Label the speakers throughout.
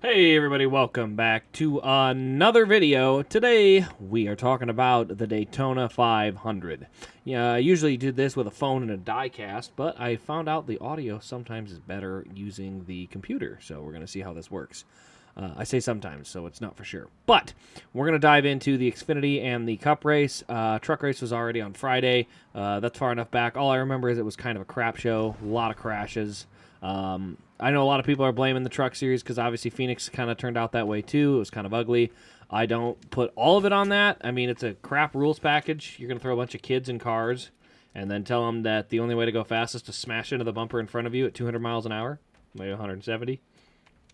Speaker 1: Hey everybody, welcome back to another video. Today we are talking about the Daytona 500. Yeah, I usually do this with a phone and a diecast, but I found out the audio sometimes is better using the computer, so we're going to see how this works. I say sometimes, so it's not for sure. But we're going to dive into the Xfinity and the Cup race. Truck race was already on Friday. That's far enough back. All I remember is it was kind of a crap show, a lot of crashes. I know a lot of people are blaming the truck series because obviously Phoenix kind of turned out that way too. It was kind of ugly. I don't put all of it on that. I mean, it's a crap rules package. You're going to throw a bunch of kids in cars and then tell them that the only way to go fast is to smash into the bumper in front of you at 200 miles an hour, maybe 170.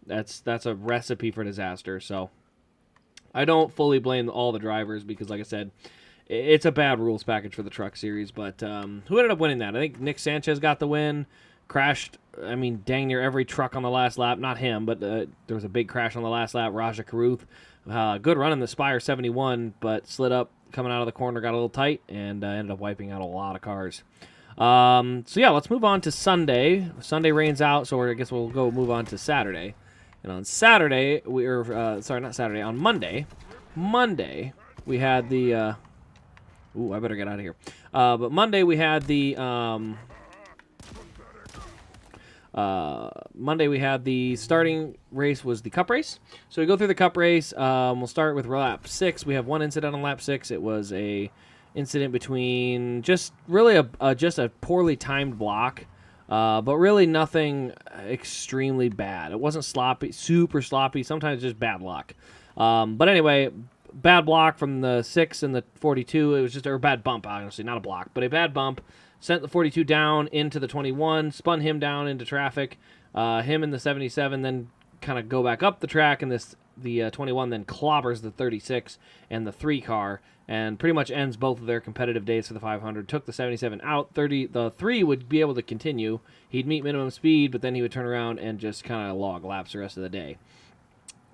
Speaker 1: That's a recipe for disaster. So I don't fully blame all the drivers because, like I said, it's a bad rules package for the truck series. But who ended up winning that? I think Nick Sanchez got the win. Crashed, I mean, dang near every truck on the last lap. Not him, but there was a big crash on the last lap. Raja Karuth, good run in the Spire 71, but slid up coming out of the corner, got a little tight, and ended up wiping out a lot of cars. So yeah, let's move on to Sunday. Sunday rains out, so I guess we'll go move on to Saturday. And on Saturday, on Monday, we had the, I better get out of here. But Monday we had the, starting race was the Cup race. So we go through the Cup race. We'll start with lap 6. We have one incident on lap 6. It was a incident between just really a poorly timed block. But really nothing extremely bad. It wasn't sloppy, super sloppy, sometimes just bad luck. But anyway, bad block from the 6 and the 42. It was just a bad bump, honestly, not a block, but a bad bump. Sent the 42 down into the 21, spun him down into traffic. Him and the 77 then kind of go back up the track, and the 21 then clobbers the 36 and the 3 car, and pretty much ends both of their competitive days for the 500. Took the 77 out. The 3 would be able to continue. He'd meet minimum speed, but then he would turn around and just kind of log laps the rest of the day.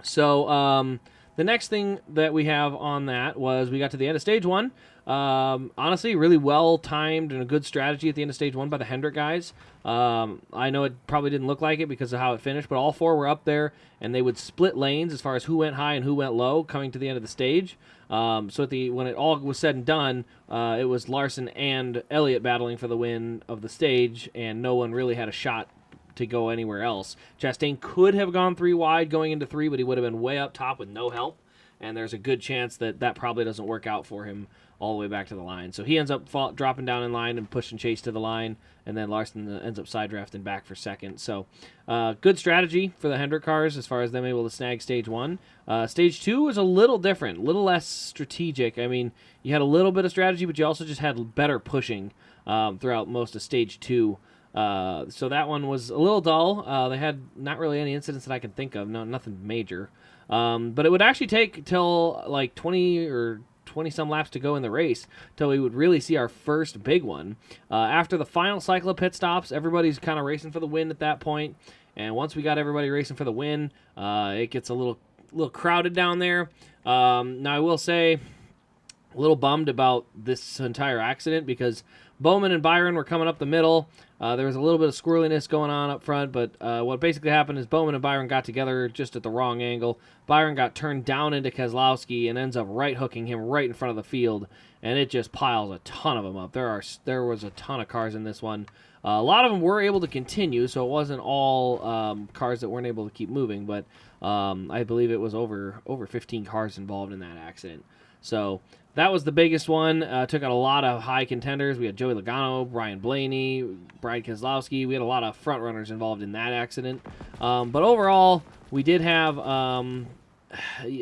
Speaker 1: So the next thing that we have on that was we got to the end of stage 1. Honestly, really well-timed and a good strategy at the end of stage 1 by the Hendrick guys. I know it probably didn't look like it because of how it finished, but all 4 were up there, and they would split lanes as far as who went high and who went low coming to the end of the stage. So when it all was said and done, it was Larson and Elliott battling for the win of the stage, and no one really had a shot to go anywhere else. Chastain could have gone 3 wide going into 3, but he would have been way up top with no help, and there's a good chance that probably doesn't work out for him all the way back to the line. So he ends up dropping down in line and pushing Chase to the line, and then Larson ends up side drafting back for second. So good strategy for the Hendrick cars as far as them able to snag stage 1. Stage 2 was a little different, a little less strategic. I mean, you had a little bit of strategy, but you also just had better pushing throughout most of stage 2. So that one was a little dull. They had not really any incidents that I can think of, nothing major. But it would actually take till like 20 or 20-some laps to go in the race till we would really see our first big one. After the final cycle of pit stops, everybody's kind of racing for the win at that point. And once we got everybody racing for the win, it gets a little crowded down there. Now, I will say, a little bummed about this entire accident because Bowman and Byron were coming up the middle. There was a little bit of squirreliness going on up front, but what basically happened is Bowman and Byron got together just at the wrong angle. Byron got turned down into Keselowski and ends up right-hooking him right in front of the field, and it just piles a ton of them up. There was a ton of cars in this one. A lot of them were able to continue, so it wasn't all cars that weren't able to keep moving, but I believe it was over 15 cars involved in that accident. So that was the biggest one. Took out a lot of high contenders. We had Joey Logano, Brian Blaney, Brian Keselowski. We had a lot of front runners involved in that accident. But overall, we did have I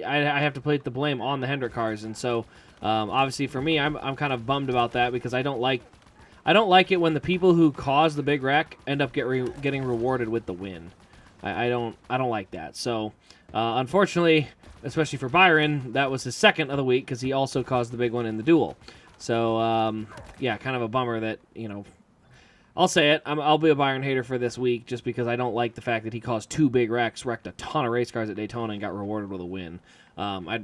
Speaker 1: have to put the blame on the Hendrick cars, and so obviously for me, I'm kind of bummed about that because I don't like it when the people who caused the big wreck end up getting rewarded with the win. I don't like that. So unfortunately, especially for Byron, that was his second of the week because he also caused the big one in the duel. So, yeah, kind of a bummer that, I'll say it. I'll be a Byron hater for this week just because I don't like the fact that he caused 2 big wrecks, wrecked a ton of race cars at Daytona, and got rewarded with a win. I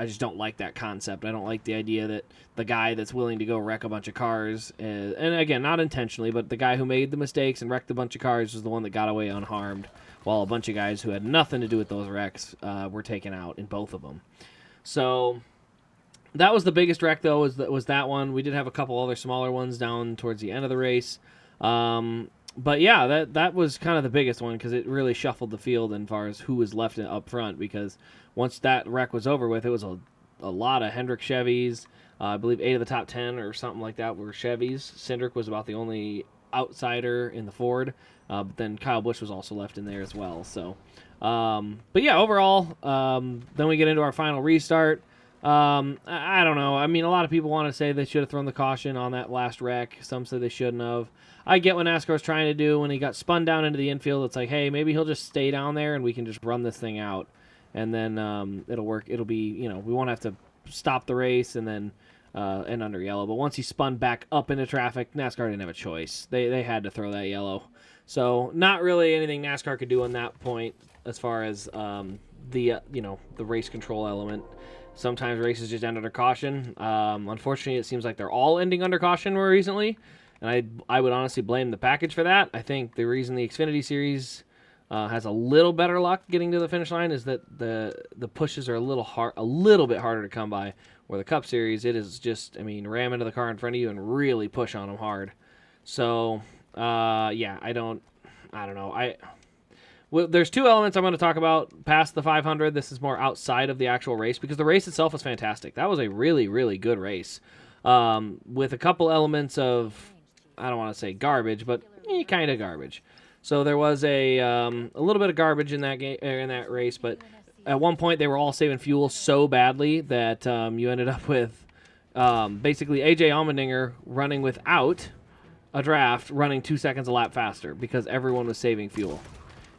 Speaker 1: just don't like that concept. I don't like the idea that the guy that's willing to go wreck a bunch of cars, and again, not intentionally, but the guy who made the mistakes and wrecked a bunch of cars was the one that got away unharmed, while a bunch of guys who had nothing to do with those wrecks were taken out in both of them. So that was the biggest wreck, though, was that one. We did have a couple other smaller ones down towards the end of the race. But yeah, that was kind of the biggest one because it really shuffled the field as far as who was left up front, because once that wreck was over with, it was a lot of Hendrick Chevys. I believe 8 of the top 10 or something like that were Chevys. Cindric was about the only outsider in the Ford, but then Kyle Busch was also left in there as well. So, but yeah, overall, then we get into our final restart. I don't know. I mean, a lot of people want to say they should have thrown the caution on that last wreck. Some say they shouldn't have. I get what NASCAR was trying to do when he got spun down into the infield. It's like, hey, maybe he'll just stay down there and we can just run this thing out, and then it'll work. It'll be, we won't have to stop the race and then end under yellow. But once he spun back up into traffic, NASCAR didn't have a choice. They had to throw that yellow. So not really anything NASCAR could do on that point as far as the race control element. Sometimes races just end under caution. Unfortunately, it seems like they're all ending under caution more recently, and I would honestly blame the package for that. I think the reason the Xfinity Series has a little better luck getting to the finish line is that the pushes are a little bit harder to come by. Where the Cup Series, it is just, ram into the car in front of you and really push on them hard. So, yeah, I don't know. Well, there's 2 elements I'm going to talk about past the 500. This is more outside of the actual race because the race itself was fantastic. That was a really, really good race with a couple elements of, I don't want to say garbage, but kind of garbage. So there was a little bit of garbage in that race, but at one point they were all saving fuel so badly that you ended up with basically A.J. Allmendinger running without a draft, running 2 seconds a lap faster because everyone was saving fuel.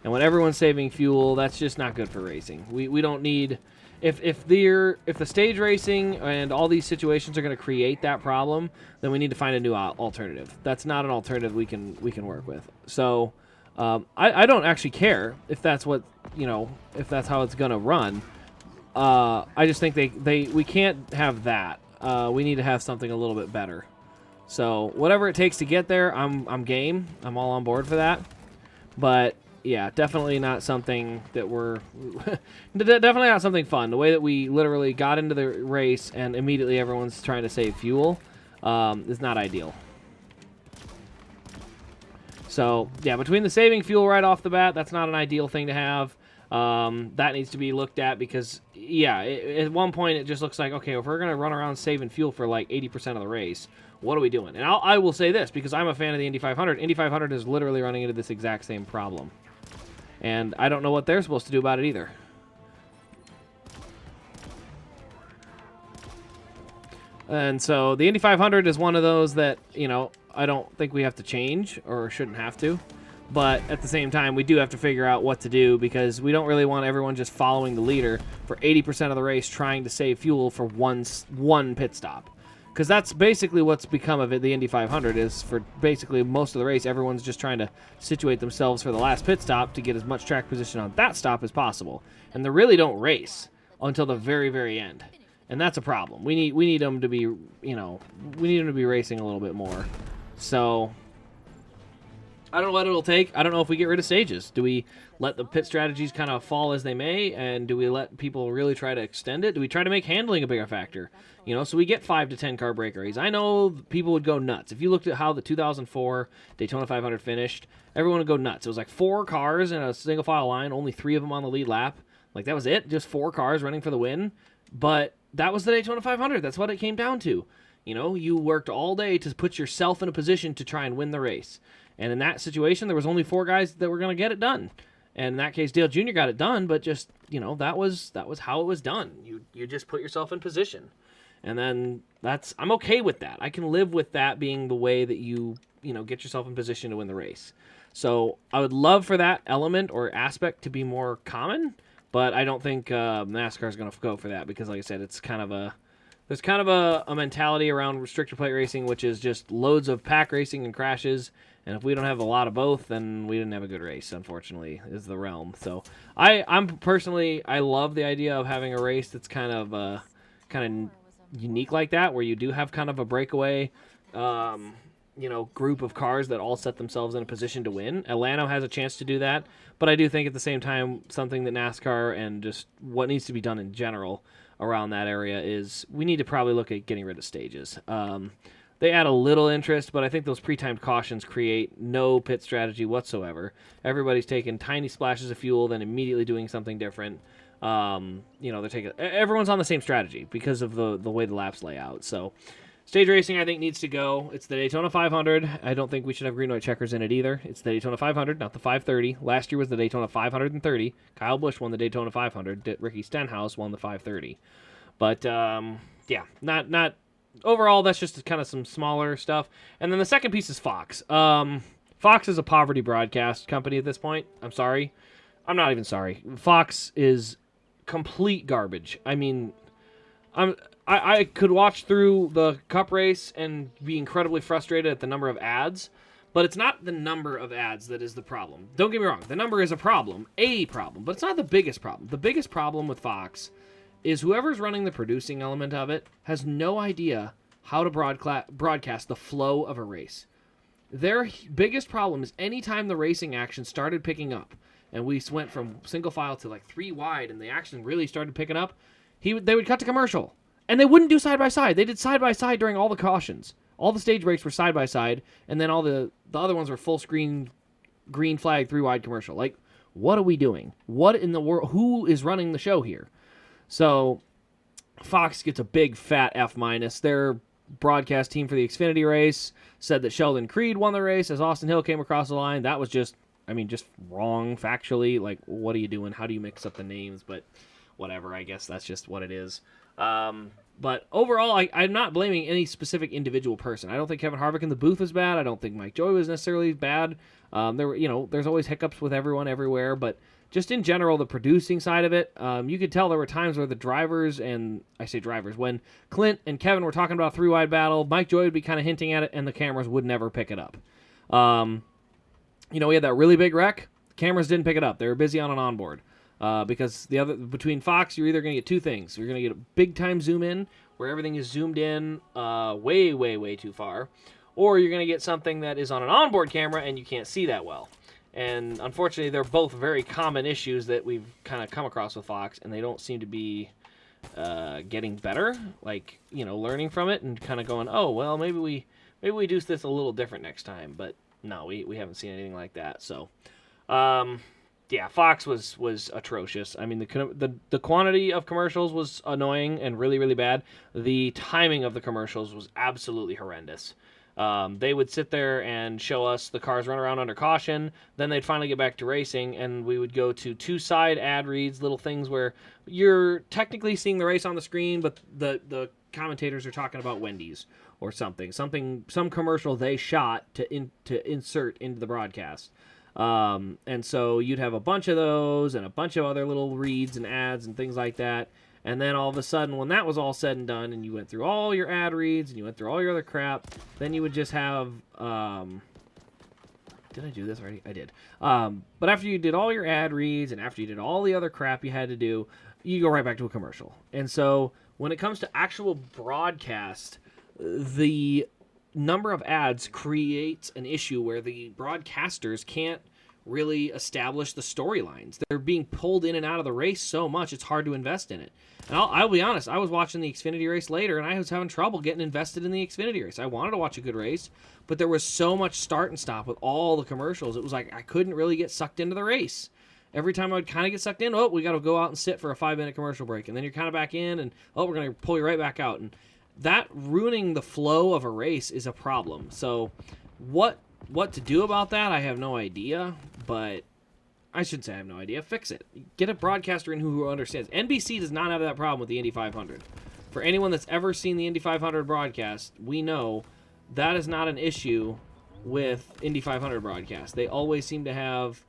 Speaker 1: And when everyone's saving fuel, that's just not good for racing. We don't need if the stage racing and all these situations are going to create that problem, then we need to find a new alternative. That's not an alternative we can work with. So I don't actually care if that's what if that's how it's going to run. I just think we can't have that. We need to have something a little bit better. So whatever it takes to get there, I'm game. I'm all on board for that. But yeah, definitely not something that definitely not something fun. The way that we literally got into the race and immediately everyone's trying to save fuel is not ideal. So yeah, between the saving fuel right off the bat, that's not an ideal thing to have. That needs to be looked at because yeah, at one point it just looks like, okay, if we're gonna run around saving fuel for like 80% of the race, what are we doing? And I will say this because I'm a fan of the Indy 500. Indy 500 is literally running into this exact same problem. And I don't know what they're supposed to do about it either. And so the Indy 500 is one of those that, I don't think we have to change or shouldn't have to. But at the same time, we do have to figure out what to do because we don't really want everyone just following the leader for 80% of the race trying to save fuel for one pit stop. Because that's basically what's become of it. The Indy 500 is for basically most of the race, everyone's just trying to situate themselves for the last pit stop to get as much track position on that stop as possible. And they really don't race until the very, very end. And that's a problem. We need them to be, we need them to be racing a little bit more. So I don't know what it'll take. I don't know if we get rid of stages. Do we let the pit strategies kind of fall as they may, and do we let people really try to extend it? Do we try to make handling a bigger factor? So we get 5 to 10 car break race. I know people would go nuts. If you looked at how the 2004 Daytona 500 finished, everyone would go nuts. It was like 4 cars in a single file line, only 3 of them on the lead lap. Like that was it, just 4 cars running for the win. But that was the Daytona 500. That's what it came down to. You worked all day to put yourself in a position to try and win the race. And in that situation, there was only 4 guys that were going to get it done. And in that case, Dale Jr. got it done, but just, that was how it was done. You just put yourself in position. And then I'm okay with that. I can live with that being the way that you get yourself in position to win the race. So I would love for that element or aspect to be more common, but I don't think NASCAR is going to go for that because, like I said, there's kind of a mentality around restrictor plate racing, which is just loads of pack racing and crashes And if we don't have a lot of both, then we didn't have a good race, unfortunately, is the realm. So I'm personally, I love the idea of having a race that's kind of unique like that, where you do have kind of a breakaway, group of cars that all set themselves in a position to win. Atlanta has a chance to do that, but I do think at the same time, something that NASCAR and just what needs to be done in general around that area is we need to probably look at getting rid of stages. They add a little interest, but I think those pre-timed cautions create no pit strategy whatsoever. Everybody's taking tiny splashes of fuel, then immediately doing something different. They're taking everyone's on the same strategy because of the way the laps lay out. So stage racing, I think, needs to go. It's the Daytona 500. I don't think we should have green white checkers in it either. It's the Daytona 500, not the 530. Last year was the Daytona 530. Kyle Busch won the Daytona 500. Ricky Stenhouse won the 530. But not overall. That's just kind of some smaller stuff. And then the second piece is Fox. Fox is a poverty broadcast company at this point. I'm sorry. I'm not even sorry. Fox is complete garbage. I mean, I could watch through the Cup race and be incredibly frustrated at the number of ads, but it's not the number of ads that is the problem. Don't get me wrong. The number is a problem, but it's not the biggest problem. The biggest problem with Fox is whoever's running the producing element of it has no idea how to broadcast the flow of a race. Their biggest problem is anytime the racing action started picking up, and we went from single file to like 3 wide, and the action really started picking up, they would cut to commercial. And they wouldn't do side-by-side. They did side-by-side during all the cautions. All the stage breaks were side-by-side, and then all the other ones were full-screen, green flag, 3 wide commercial. Like, what are we doing? What in the world? Who is running the show here? So Fox gets a big fat F-. Their broadcast team for the Xfinity race said that Sheldon Creed won the race as Austin Hill came across the line. That was just wrong factually. Like, what are you doing? How do you mix up the names? But whatever, I guess that's just what it is. But overall, I'm not blaming any specific individual person. I don't think Kevin Harvick in the booth was bad. I don't think Mike Joy was necessarily bad. There's always hiccups with everyone everywhere, but just in general, the producing side of it, you could tell there were times where the drivers, and I say drivers, when Clint and Kevin were talking about a 3-wide battle, Mike Joy would be kind of hinting at it, and the cameras would never pick it up. We had that really big wreck. Cameras didn't pick it up. They were busy on an onboard. Because between Fox, you're either going to get two things. You're going to get a big-time zoom in, where everything is zoomed in way, way, way too far, or you're going to get something that is on an onboard camera and you can't see that well. And unfortunately, they're both very common issues that we've kind of come across with Fox, and they don't seem to be getting better, learning from it and kind of going, oh, well, maybe we do this a little different next time. But no, we haven't seen anything like that. So, yeah, Fox was atrocious. I mean, the quantity of commercials was annoying and really, really bad. The timing of the commercials was absolutely horrendous. They would sit there and show us the cars run around under caution. Then they'd finally get back to racing, and we would go to 2-side ad reads, little things where you're technically seeing the race on the screen, but the commentators are talking about Wendy's or some commercial they shot to insert into the broadcast. And so you'd have a bunch of those and a bunch of other little reads and ads and things like that. And then all of a sudden, when that was all said and done, and you went through all your ad reads and you went through all your other crap, then you would just have, did I do this already? I did. But after you did all your ad reads and after you did all the other crap you had to do, you go right back to a commercial. And so when it comes to actual broadcast, the number of ads creates an issue where the broadcasters can't really establish the storylines. They're being pulled in and out of the race so much, it's hard to invest in it. And I'll be honest, I was watching the Xfinity race later, and I was having trouble getting invested in the Xfinity race. I wanted to watch a good race, but there was so much start and stop with all the commercials. It was like I couldn't really get sucked into the race. Every time I would kind of get sucked in, oh, we got to go out and sit for a 5-minute commercial break. And then you're kind of back in, and oh, we're going to pull you right back out. And that ruining the flow of a race is a problem. So what to do about that, I have no idea, but I shouldn't say I have no idea. Fix it. Get a broadcaster in who understands. NBC does not have that problem with the Indy 500. For anyone that's ever seen the Indy 500 broadcast, we know that is not an issue with Indy 500 broadcast. They always seem to have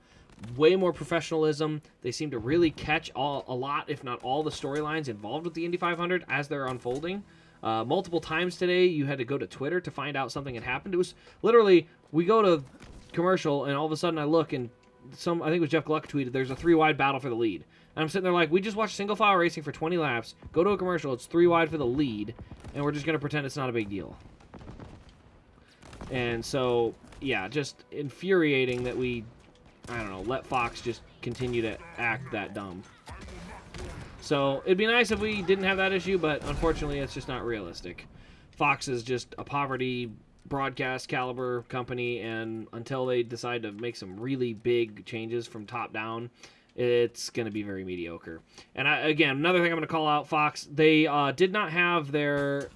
Speaker 1: way more professionalism. They seem to really catch a lot, if not all, the storylines involved with the Indy 500 as they're unfolding. Multiple times today, you had to go to Twitter to find out something had happened. It was literally we go to commercial, and all of a sudden I look, and I think it was Jeff Gluck tweeted, there's a 3-wide battle for the lead. And I'm sitting there like, we just watched single file racing for 20 laps, go to a commercial, it's 3 wide for the lead, and we're just going to pretend it's not a big deal. And so, yeah, just infuriating that we, I don't know, let Fox just continue to act that dumb. So it'd be nice if we didn't have that issue, but unfortunately it's just not realistic. Fox is just a poverty broadcast caliber company, and until they decide to make some really big changes from top down, it's going to be very mediocre. And again, another thing I'm going to call out, Fox, they did not have their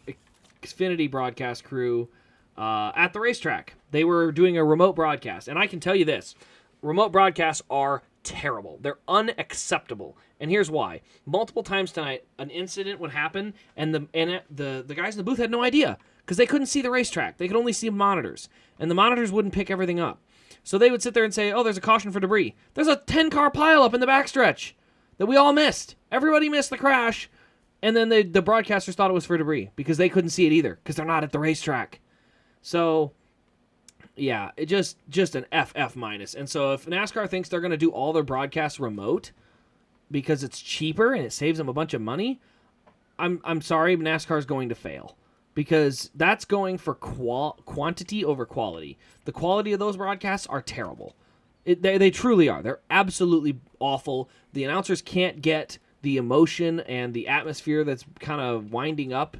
Speaker 1: Xfinity broadcast crew at the racetrack. They were doing a remote broadcast, and I can tell you this, remote broadcasts are terrible. They're unacceptable. And here's why. Multiple times tonight, an incident would happen, and the guys in the booth had no idea because they couldn't see the racetrack. They could only see monitors, and the monitors wouldn't pick everything up. So they would sit there and say, oh, there's a caution for debris. There's a 10-car pileup in the backstretch that we all missed. Everybody missed the crash, and then the broadcasters thought it was for debris because they couldn't see it either because they're not at the racetrack. So, yeah, it just an FF minus. And so if NASCAR thinks they're going to do all their broadcasts remote because it's cheaper and it saves them a bunch of money, I'm sorry, NASCAR's going to fail. Because that's going for quantity over quality. The quality of those broadcasts are terrible. They truly are. They're absolutely awful. The announcers can't get the emotion and the atmosphere that's kind of winding up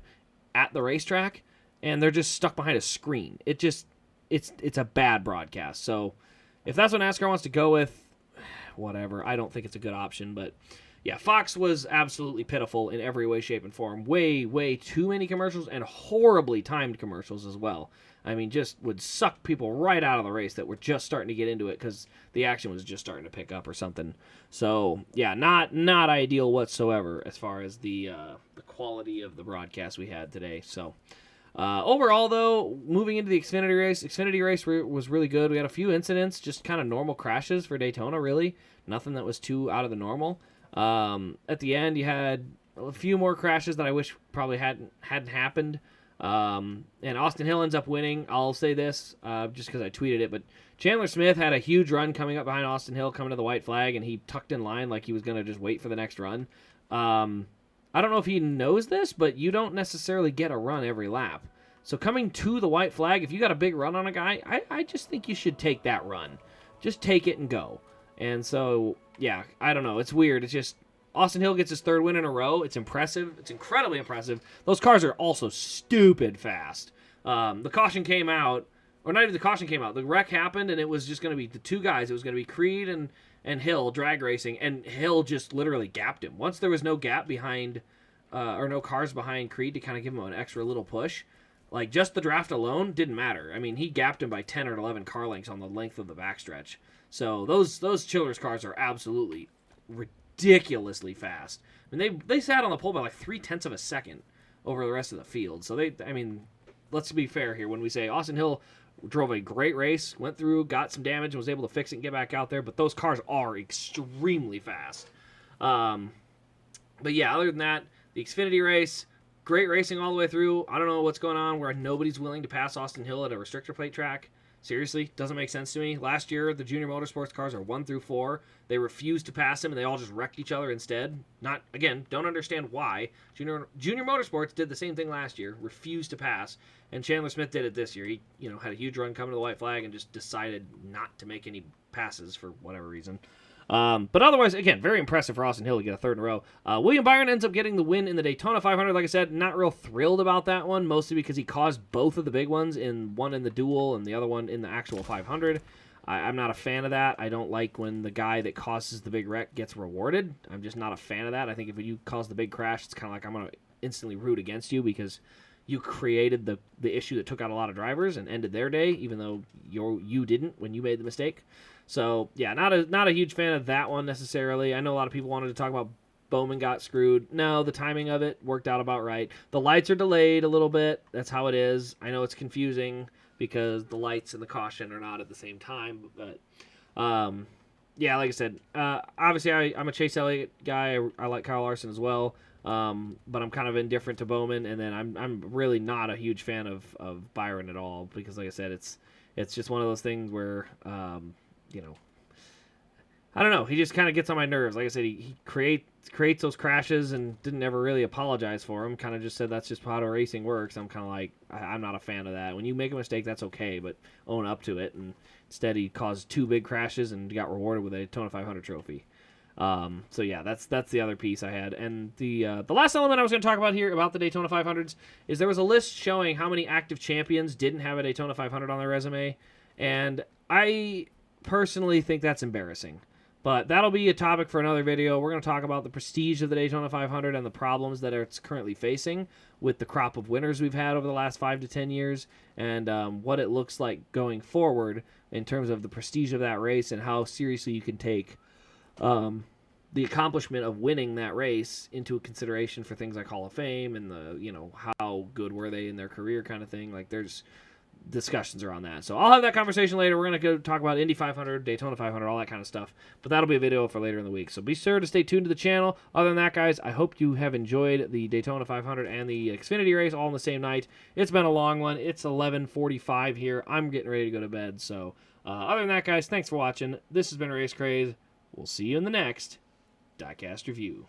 Speaker 1: at the racetrack, and they're just stuck behind a screen. It's a bad broadcast. So if that's what NASCAR wants to go with, whatever. I don't think it's a good option, but yeah, Fox was absolutely pitiful in every way, shape, and form. Way, way too many commercials and horribly timed commercials as well. I mean, just would suck people right out of the race that were just starting to get into it because the action was just starting to pick up or something. So, yeah, not ideal whatsoever as far as the quality of the broadcast we had today. So, overall, though, moving into the Xfinity race was really good. We had a few incidents, just kind of normal crashes for Daytona, really. Nothing that was too out of the normal. At the end, you had a few more crashes that I wish probably hadn't happened. And Austin Hill ends up winning. I'll say this just because I tweeted it, but Chandler Smith had a huge run coming up behind Austin Hill coming to the white flag, and he tucked in line like he was going to just wait for the next run. I don't know if he knows this, but you don't necessarily get a run every lap. So coming to the white flag, if you got a big run on a guy, I just think you should take that run. Just take it and go. And so, yeah, I don't know. It's weird. It's just Austin Hill gets his 3rd win in a row. It's impressive. It's incredibly impressive. Those cars are also stupid fast. The caution came out, or not even the caution came out. The wreck happened, and it was just going to be the two guys. It was going to be Creed and Hill drag racing, and Hill just literally gapped him. Once there was no gap behind, or no cars behind Creed to kind of give him an extra little push, like just the draft alone didn't matter. I mean, he gapped him by 10 or 11 car lengths on the length of the backstretch. So those Childers cars are absolutely ridiculously fast. I mean, they sat on the pole by like 0.3 of a second over the rest of the field. So let's be fair here when we say Austin Hill drove a great race, went through, got some damage, and was able to fix it and get back out there. But those cars are extremely fast. But yeah, other than that, the Xfinity race, great racing all the way through. I don't know what's going on where nobody's willing to pass Austin Hill at a restrictor plate track. Seriously, doesn't make sense to me. Last year, the Junior Motorsports cars are 1 through 4. They refused to pass him, and they all just wrecked each other instead. Don't understand why. Junior Motorsports did the same thing last year, refused to pass, and Chandler Smith did it this year. He, had a huge run coming to the white flag and just decided not to make any passes for whatever reason. But otherwise, again, very impressive for Austin Hill to get a 3rd in a row. William Byron ends up getting the win in the Daytona 500. Like I said, not real thrilled about that one, mostly because he caused both of the big ones, one in the duel and the other one in the actual 500. I'm not a fan of that. I don't like when the guy that causes the big wreck gets rewarded. I'm just not a fan of that. I think if you cause the big crash, it's kind of like I'm going to instantly root against you because you created the issue that took out a lot of drivers and ended their day, even though you didn't when you made the mistake. So, yeah, not a huge fan of that one necessarily. I know a lot of people wanted to talk about Bowman got screwed. No, the timing of it worked out about right. The lights are delayed a little bit. That's how it is. I know it's confusing because the lights and the caution are not at the same time. But, yeah, like I said, obviously I'm a Chase Elliott guy. I like Kyle Larson as well. But I'm kind of indifferent to Bowman. And then I'm really not a huge fan of Byron at all because, like I said, It's just one of those things where, you know, I don't know. He just kind of gets on my nerves. Like I said, he creates those crashes and didn't ever really apologize for them. Kind of just said that's just how racing works. I'm kind of like, I'm not a fan of that. When you make a mistake, that's okay, but own up to it. And instead, he caused 2 big crashes and got rewarded with a Daytona 500 trophy. So yeah, that's the other piece I had. And the last element I was going to talk about here about the Daytona 500s is there was a list showing how many active champions didn't have a Daytona 500 on their resume, and I personally think that's embarrassing. But that'll be a topic for another video. We're going to talk about the prestige of the Daytona 500 and the problems that it's currently facing with the crop of winners we've had over the last 5 to 10 years, and what it looks like going forward in terms of the prestige of that race and how seriously you can take the accomplishment of winning that race into consideration for things like Hall of Fame and how good were they in their career kind of thing. Like, there's discussions around that. So I'll have that conversation later. We're going to go talk about Indy 500, Daytona 500, all that kind of stuff. But that'll be a video for later in the week. So be sure to stay tuned to the channel. Other than that, guys, I hope you have enjoyed the Daytona 500 and the Xfinity race all on the same night. It's been a long one. It's 11:45 here. I'm getting ready to go to bed. So other than that, guys, thanks for watching. This has been Race Craze. We'll see you in the next diecast review.